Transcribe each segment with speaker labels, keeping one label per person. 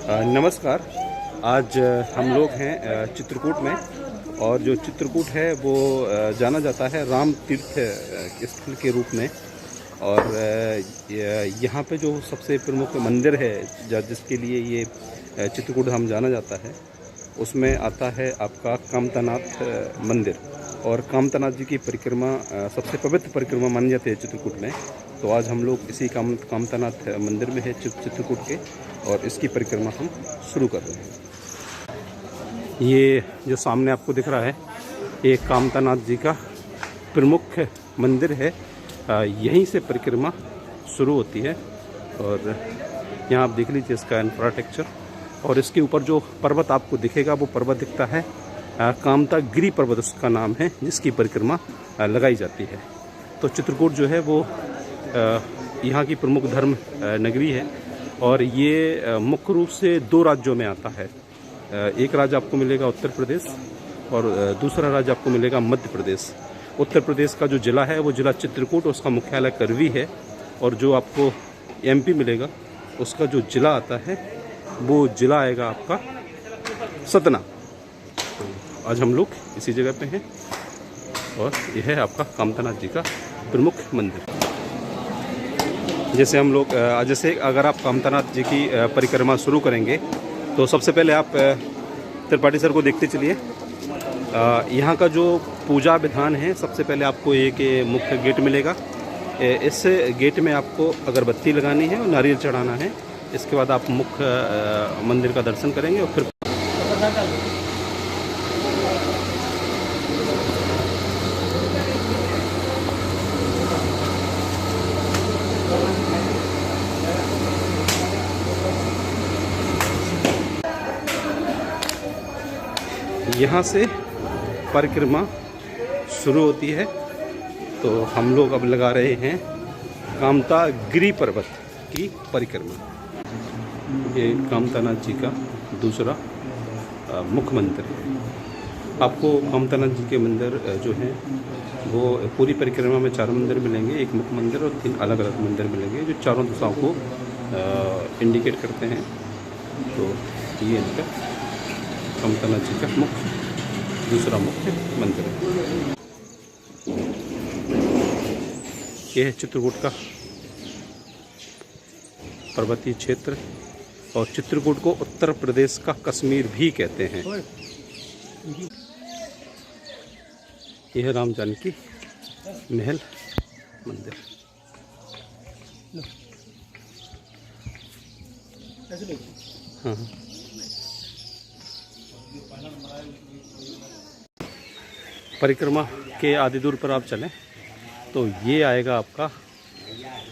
Speaker 1: नमस्कार। आज हम लोग हैं चित्रकूट में, और जो चित्रकूट है वो जाना जाता है राम तीर्थ स्थल के रूप में। और यहाँ पे जो सबसे प्रमुख मंदिर है जिसके लिए ये चित्रकूट धाम जाना जाता है, उसमें आता है आपका कामतानाथ मंदिर। और कामतानाथ जी की परिक्रमा सबसे पवित्र परिक्रमा मानी जाती है चित्रकूट में। तो आज हम लोग इसी कामतानाथ मंदिर में है चित्रकूट के, और इसकी परिक्रमा हम शुरू कर रहे हैं। ये जो सामने आपको दिख रहा है, ये कामतानाथ जी का प्रमुख मंदिर है। यहीं से परिक्रमा शुरू होती है। और यहाँ आप देख लीजिए इसका इंफ्रास्ट्रक्चर। और इसके ऊपर जो पर्वत आपको दिखेगा, वो पर्वत दिखता है कामतागिरी पर्वत उसका नाम है, जिसकी परिक्रमा लगाई जाती है। तो चित्रकूट जो है वो यहाँ की प्रमुख धर्म नगरी है। और ये मुख्य रूप से दो राज्यों में आता है। एक राज्य आपको मिलेगा उत्तर प्रदेश, और दूसरा राज्य आपको मिलेगा मध्य प्रदेश। उत्तर प्रदेश का जो ज़िला है वो ज़िला चित्रकूट, उसका मुख्यालय करवी है। और जो आपको एमपी मिलेगा, उसका जो ज़िला आता है वो ज़िला आएगा आपका सतना। आज हम लोग इसी जगह पे हैं, और यह है आपका कामतानाथ जी का प्रमुख मंदिर। जैसे हम लोग जैसे अगर आप कामतानाथ जी की परिक्रमा शुरू करेंगे, तो सबसे पहले आप त्रिपाठी सर को देखते चलिए। यहाँ का जो पूजा विधान है, सबसे पहले आपको एक मुख्य गेट मिलेगा। इस गेट में आपको अगरबत्ती लगानी है और नारियल चढ़ाना है। इसके बाद आप मुख्य मंदिर का दर्शन करेंगे, और फिर यहाँ से परिक्रमा शुरू होती है। तो हम लोग अब लगा रहे हैं कामतागिरी पर्वत की परिक्रमा। ये कामतानाथ जी का दूसरा मुख्य मंदिर है। आपको कामतानाथ जी के मंदिर जो हैं वो पूरी परिक्रमा में 4 मंदिर मिलेंगे, एक मुख्य मंदिर और 3 अलग अलग मंदिर मिलेंगे, जो चारों दिशाओं को इंडिकेट करते हैं। तो ये इनका कामतानाथ जी का दूसरा मुख्य मंदिर है। यह है चित्रकूट का पर्वतीय क्षेत्र, और चित्रकूट को उत्तर प्रदेश का कश्मीर भी कहते हैं। यह है राम जानकी महल मंदिर। हाँ, परिक्रमा के आधी दूर पर आप चलें तो ये आएगा आपका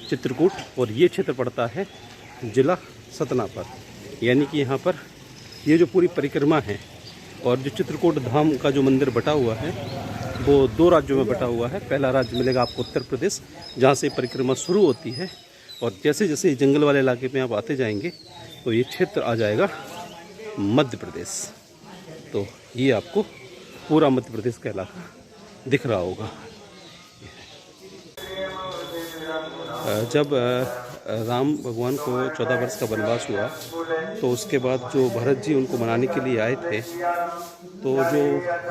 Speaker 1: चित्रकूट, और ये क्षेत्र पड़ता है जिला सतना पर। यानी कि यहाँ पर ये जो पूरी परिक्रमा है, और जो चित्रकूट धाम का जो मंदिर बटा हुआ है वो 2 राज्यों में बटा हुआ है। पहला राज्य मिलेगा आपको उत्तर प्रदेश, जहाँ से परिक्रमा शुरू होती है। और जैसे जैसे जंगल वाले इलाके में आप आते जाएंगे, तो ये क्षेत्र आ जाएगा मध्य प्रदेश। तो ये आपको पूरा मध्य प्रदेश का इलाका दिख रहा होगा। जब राम भगवान को 14 वर्ष का वनवास हुआ, तो उसके बाद जो भरत जी उनको मनाने के लिए आए थे, तो जो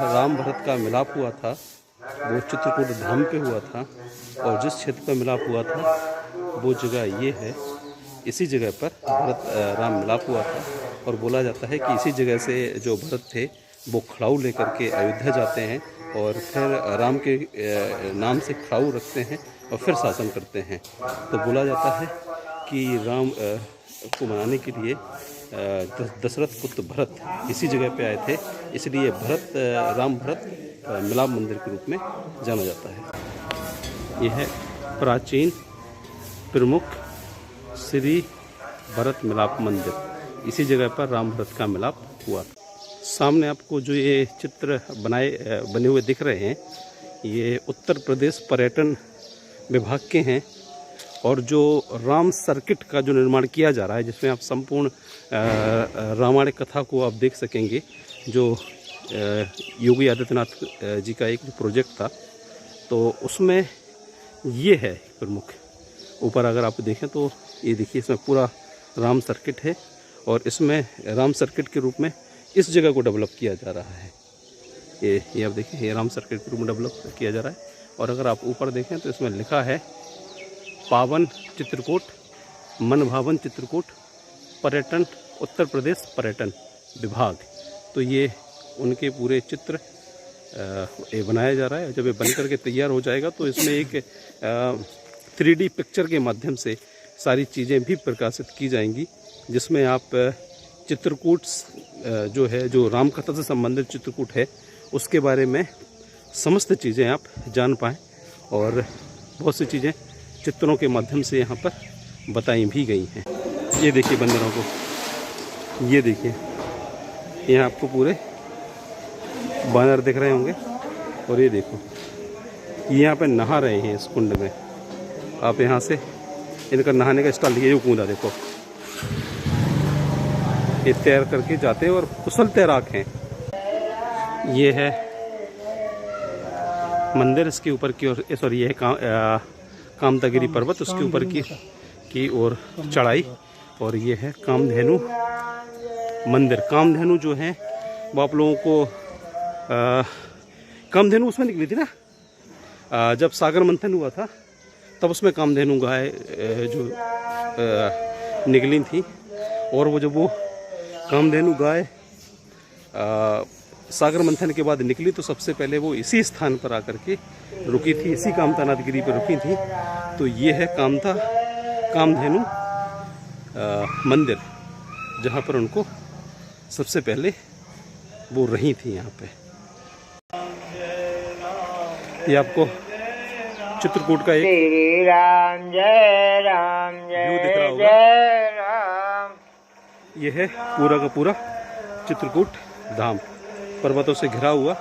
Speaker 1: राम भरत का मिलाप हुआ था वो चित्रकूट धाम पे हुआ था। और जिस क्षेत्र पर मिलाप हुआ था वो जगह ये है। इसी जगह पर भरत राम मिलाप हुआ था, और बोला जाता है कि इसी जगह से जो भरत थे वो खड़ाऊ लेकर के अयोध्या जाते हैं, और फिर राम के नाम से खड़ाऊ रखते हैं और फिर शासन करते हैं। तो बोला जाता है कि राम को मनाने के लिए दशरथ पुत्र भरत इसी जगह पे आए थे, इसलिए राम भरत मिलाप मंदिर के रूप में जाना जाता है। यह है प्राचीन प्रमुख श्री भरत मिलाप मंदिर। इसी जगह पर राम भरत का मिलाप हुआ था। सामने आपको जो ये चित्र बने हुए दिख रहे हैं, ये उत्तर प्रदेश पर्यटन विभाग के हैं। और जो राम सर्किट का जो निर्माण किया जा रहा है, जिसमें आप संपूर्ण रामायण कथा को आप देख सकेंगे, जो योगी आदित्यनाथ जी का एक प्रोजेक्ट था, तो उसमें ये है प्रमुख। ऊपर अगर आप देखें तो ये देखिए, इसमें पूरा राम सर्किट है। और इसमें राम सर्किट के रूप में इस जगह को डेवलप किया जा रहा है। ये आप देखिए, ये राम सर्किट के रूप में डेवलप किया जा रहा है। और अगर आप ऊपर देखें तो इसमें लिखा है पावन चित्रकूट, मन भावन चित्रकूट, पर्यटन, उत्तर प्रदेश पर्यटन विभाग। तो ये उनके पूरे चित्र ये बनाया जा रहा है। जब ये बन करके तैयार हो जाएगा तो इसमें एक 3D पिक्चर के माध्यम से सारी चीज़ें भी प्रकाशित की जाएंगी, जिसमें आप चित्रकूट जो है, जो राम कथा से संबंधित चित्रकूट है, उसके बारे में समस्त चीज़ें आप जान पाएँ। और बहुत सी चीज़ें चित्रों के माध्यम से यहाँ पर बताई भी गई हैं। ये देखिए बंदरों को, ये देखिए, यहाँ आपको पूरे बानर दिख रहे होंगे। और ये देखो, ये यहाँ पे नहा रहे हैं इस कुंड में। आप यहाँ से इनका नहाने का स्टाइल देखिए, जो कूदा देखो, ये तैर करके जाते हैं और कुशल तैराक हैं। ये है मंदिर, इसके ऊपर की ओर, सॉरी, ये है कामतागिरी पर्वत, उसके ऊपर की ओर चढ़ाई। और ये है कामधेनु मंदिर। कामधेनु जो है वो आप लोगों को कामधेनु उसमें निकली थी ना, जब सागर मंथन हुआ था तब उसमें कामधेनु गाय जो निकली थी। और वो जब वो कामधेनु गाय सागर मंथन के बाद निकली तो सबसे पहले वो इसी स्थान पर आकर के रुकी थी, इसी कामतानाथ गिरी पर रुकी थी। तो ये है कामधेनु मंदिर, जहाँ पर उनको सबसे पहले वो रही थी। यहाँ पे ये आपको चित्रकूट का एक व्यू दिख रहा होगा। ये है पूरा का पूरा चित्रकूट धाम, पर्वतों से घिरा हुआ,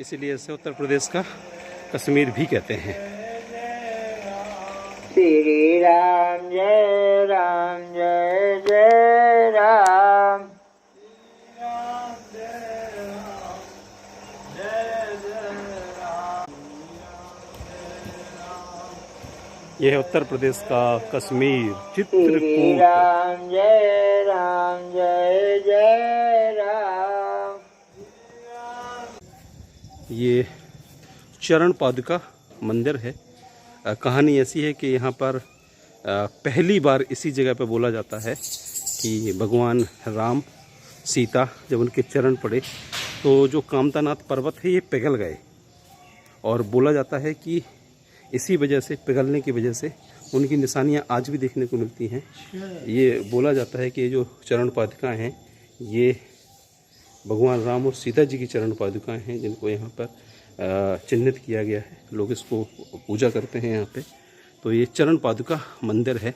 Speaker 1: इसीलिए इसे उत्तर प्रदेश का कश्मीर भी कहते हैं।
Speaker 2: श्री राम जय राम, जय जय राम।
Speaker 1: यह है उत्तर प्रदेश का कश्मीर, चित्रकूट।
Speaker 2: राम जय राम, जय जय राम।
Speaker 1: ये चरण पादुका मंदिर है। कहानी ऐसी है कि यहाँ पर पहली बार इसी जगह पर बोला जाता है कि भगवान राम सीता जब उनके चरण पड़े तो जो कामतानाथ पर्वत है ये पिघल गए। और बोला जाता है कि इसी वजह से, पिघलने की वजह से उनकी निशानियाँ आज भी देखने को मिलती हैं। ये बोला जाता है कि ये जो चरण पादुकाएँ हैं ये भगवान राम और सीता जी की चरण पादुकाएँ हैं, जिनको यहाँ पर चिन्हित किया गया है। लोग इसको पूजा करते हैं यहाँ पे। तो ये चरण पादुका मंदिर है।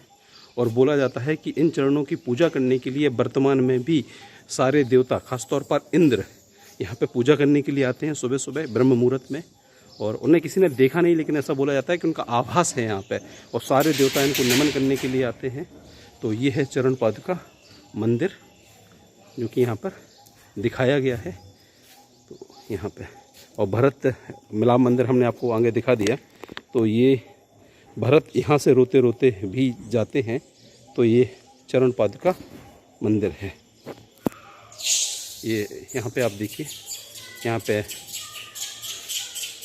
Speaker 1: और बोला जाता है कि इन चरणों की पूजा करने के लिए वर्तमान में भी सारे देवता, खासतौर पर इंद्र, यहाँ पे पूजा करने के लिए आते हैं सुबह सुबह ब्रह्म मुहूर्त में। और उन्हें किसी ने देखा नहीं, लेकिन ऐसा बोला जाता है कि उनका आभास है यहाँ पे, और सारे देवता इनको नमन करने के लिए आते हैं। तो ये है चरण पादुका मंदिर, जो कि यहाँ पर दिखाया गया है। तो यहाँ पे, और भरत मिलाप मंदिर हमने आपको आगे दिखा दिया। तो ये भरत यहाँ से रोते रोते भी जाते हैं। तो ये चरण पादुका मंदिर है। ये यहाँ पे आप देखिए, यहाँ पे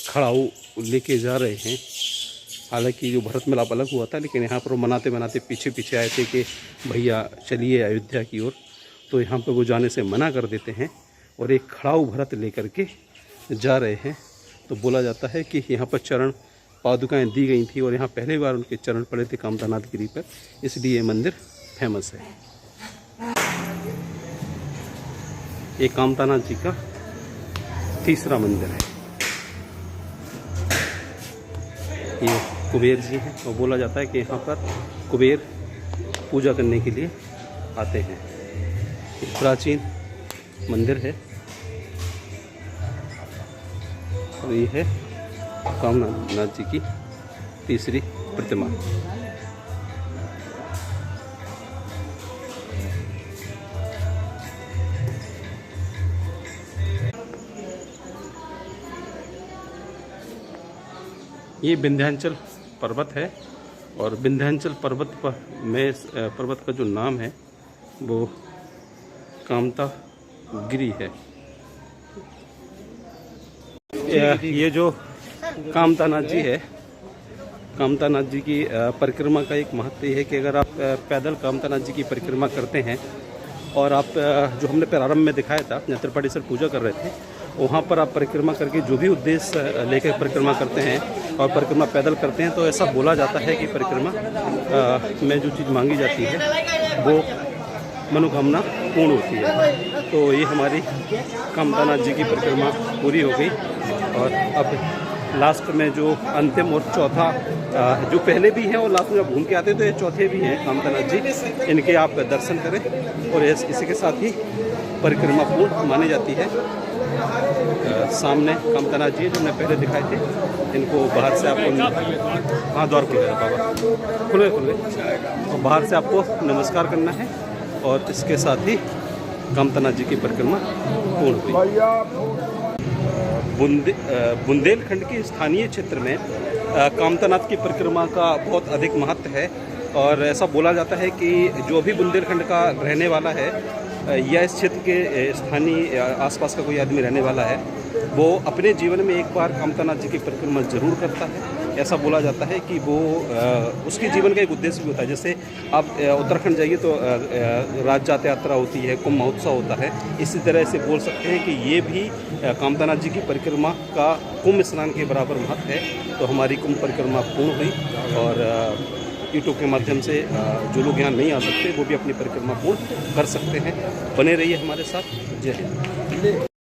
Speaker 1: खड़ाऊ लेके जा रहे हैं। हालांकि जो भरत मिलाप अलग हुआ था, लेकिन यहाँ पर वो मनाते मनाते पीछे पीछे आए थे कि भैया चलिए अयोध्या की ओर। तो यहाँ पर वो जाने से मना कर देते हैं और एक खड़ाऊ भरत लेकर के जा रहे हैं। तो बोला जाता है कि यहाँ पर चरण पादुकाएँ दी गई थी और यहाँ पहली बार उनके चरण पड़े थे कामतानाथ गिरी पर, इसलिए ये मंदिर फेमस है। ये कामतानाथ जी का तीसरा मंदिर है। ये कुबेर जी हैं और बोला जाता है कि यहाँ पर कुबेर पूजा करने के लिए आते हैं। एक प्राचीन मंदिर है और ये है कामनाथ जी की तीसरी प्रतिमा। ये विंध्याचल पर्वत है और विंध्याचल पर्वत पर्वत का जो नाम है वो कामता गिरी है। ये जो कामतानाथ जी है, कामतानाथ जी की परिक्रमा का एक महत्व ये है कि अगर आप पैदल कामतानाथ जी की परिक्रमा करते हैं और आप जो हमने प्रारंभ में दिखाया था जहाँ त्रिपाठीश्वर पूजा कर रहे थे, वहाँ पर आप परिक्रमा करके जो भी उद्देश्य लेकर परिक्रमा करते हैं और परिक्रमा पैदल करते हैं, तो ऐसा बोला जाता है कि परिक्रमा में जो चीज़ मांगी जाती है वो मनोकामना पूर्ण होती है। तो ये हमारी कामतानाथ जी की परिक्रमा पूरी हो गई और अब लास्ट में जो अंतिम और चौथा, जो पहले भी हैं और लास्ट में जब घूम के आते हैं तो ये चौथे भी हैं कामतानाथ जी, इनके आप दर्शन करें और इसी के साथ ही परिक्रमा पूर्ण मानी जाती है। सामने कामतानाथ जी जो हमने पहले दिखाए थे, इनको बाहर से आपको, हाँ द्वार खुल गया बाबा, खुल गए, तो बाहर से आपको नमस्कार करना है और इसके साथ ही कामतानाथ जी की परिक्रमा पूर्ण हुई। बुंदेलखंड के स्थानीय क्षेत्र में कामतानाथ की परिक्रमा का बहुत अधिक महत्व है और ऐसा बोला जाता है कि जो भी बुंदेलखंड का रहने वाला है या इस क्षेत्र के स्थानीय आसपास का कोई आदमी रहने वाला है, वो अपने जीवन में एक बार कामतानाथ जी की परिक्रमा जरूर करता है। ऐसा बोला जाता है कि वो उसके जीवन का एक उद्देश्य भी होता है। जैसे आप उत्तराखंड जाइए तो राज जात यात्रा होती है, कुंभ महोत्सव होता है, इसी तरह से बोल सकते हैं कि ये भी कामतानाथ जी की परिक्रमा का कुंभ स्नान के बराबर महत्व है। तो हमारी कुंभ परिक्रमा पूर्ण हुई और यूट्यूब के माध्यम से जो लोग यहाँ नहीं आ सकते वो भी अपनी परिक्रमा पूर्ण कर सकते हैं। बने रहिए हमारे साथ। जय हिंद।